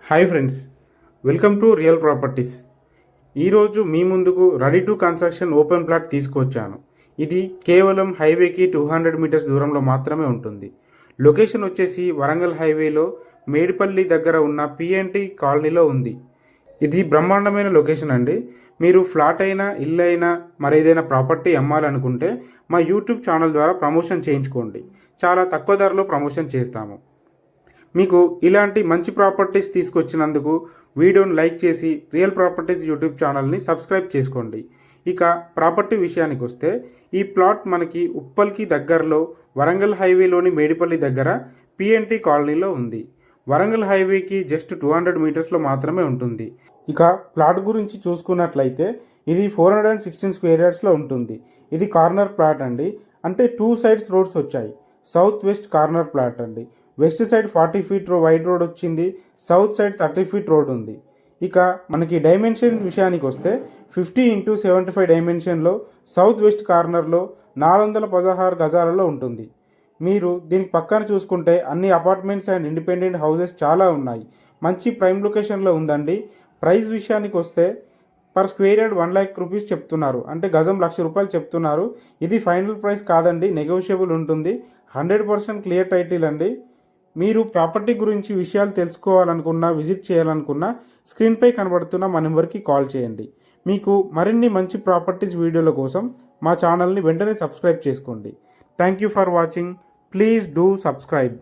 Hi friends, welcome to real properties. ఈరోజు మీ ముందుకు ready to construction open plot తీసుకొచ్చాను. ఇది కేవలం హైవేకి 200 మీటర్స్ దూరంలో మాత్రమే ఉంటుంది. లొకేషన్ వచ్చేసి వరంగల్ హైవేలో మేడిపల్లి దగ్గర ఉన్న పిఎన్టీ కాలనీలో ఉంది. ఇది బ్రహ్మాండమైన లొకేషన్ అండి. మీరు ఫ్లాట్ అయినా ఇల్లు అయినా మరేదైనా ప్రాపర్టీ అమ్మాలనుకుంటే మా యూట్యూబ్ ఛానల్ ద్వారా ప్రమోషన్ చేయించుకోండి. చాలా తక్కువ ధరలో ప్రమోషన్ చేస్తాము. మీకు ఇలాంటి మంచి ప్రాపర్టీస్ తీసుకొచ్చినందుకు వీడియోని లైక్ చేసి రియల్ ప్రాపర్టీస్ యూట్యూబ్ ఛానల్ని సబ్స్క్రైబ్ చేసుకోండి. ఇక ప్రాపర్టీ విషయానికి వస్తే ఈ ప్లాట్ మనకి ఉప్పల్కి దగ్గరలో వరంగల్ హైవేలోని మేడిపల్లి దగ్గర పిఎన్టీ కాలనీలో ఉంది. వరంగల్ హైవేకి జస్ట్ 200 మీటర్స్లో మాత్రమే ఉంటుంది. ఇక ప్లాట్ గురించి చూసుకున్నట్లయితే ఇది 416 స్క్వేర్ యార్డ్స్లో ఉంటుంది. ఇది కార్నర్ ప్లాట్ అండి. అంటే 2 సైడ్స్ రోడ్స్ వచ్చాయి. సౌత్ వెస్ట్ కార్నర్ ప్లాట్ అండి. West side 40 feet wide road వచ్చింది. సౌత్ సైడ్ 30 ఫీట్ రోడ్ ఉంది. ఇక మనకి డైమెన్షన్ విషయానికి వస్తే 50x75 డైమెన్షన్లో సౌత్ వెస్ట్ కార్నర్లో 416 గజాలలో ఉంటుంది. మీరు దీనికి పక్కన చూసుకుంటే అన్ని అపార్ట్మెంట్స్ అండ్ ఇండిపెండెంట్ హౌసెస్ చాలా ఉన్నాయి. మంచి ప్రైమ్ లొకేషన్లో ఉందండి. ప్రైస్ విషయానికి వస్తే per square yard 1 lakh rupees చెప్తున్నారు. అంటే గజం ₹1,00,000 చెప్తున్నారు. ఇది ఫైనల్ ప్రైస్ కాదండి, నెగోషియబుల్ ఉంటుంది. 100% క్లియర్ టైటిల్ అండి. మీరు ప్రాపర్టీ గురించి విషయాలు తెలుసుకోవాలనుకున్నా, విజిట్ చేయాలనుకున్నా స్క్రీన్పై కనబడుతున్న మా నెంబర్కి కాల్ చేయండి. మీకు మరిన్ని మంచి ప్రాపర్టీస్ వీడియోల కోసం మా ఛానల్ని వెంటనే సబ్స్క్రైబ్ చేసుకోండి. Thank you for watching. Please do subscribe.